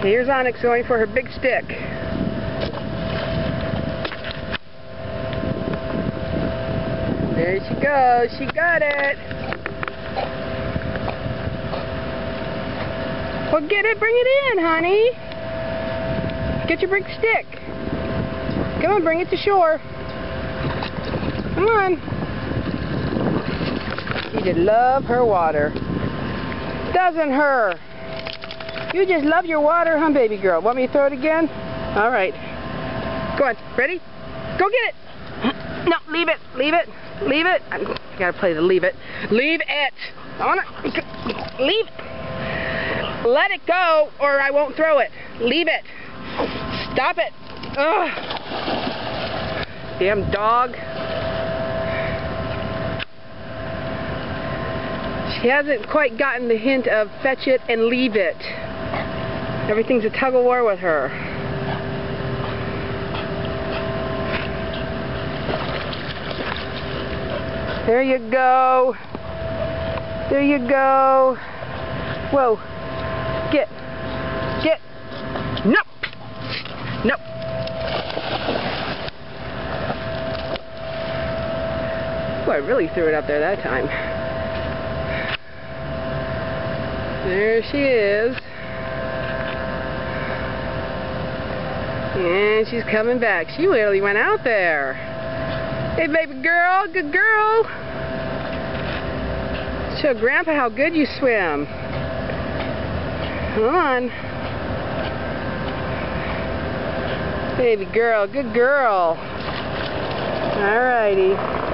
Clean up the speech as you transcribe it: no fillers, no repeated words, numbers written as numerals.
Here's Onyx going for her big stick. There she goes. She got it. Well, get it. Bring it in, honey. Get your big stick. Come on, bring it to shore. Come on. She just loves her water. Doesn't her? You just love your water, huh, baby girl? Want me to throw it again? All right. Go on. Ready? Go get it. No, leave it. Leave it. Leave it. I gotta play the leave it. Leave it. I wanna leave it. Let it go, or I won't throw it. Leave it. Stop it. Ugh. Damn dog. She hasn't quite gotten the hint of fetch it and leave it. Everything's a tug of war with her. There you go. There you go. Whoa. Get. Nope. Nope. Well, I really threw it up there that time. There she is. And she's coming back. She literally went out there. Hey, baby girl. Good girl. Show Grandpa how good you swim. Come on. Baby girl. Good girl. Alrighty.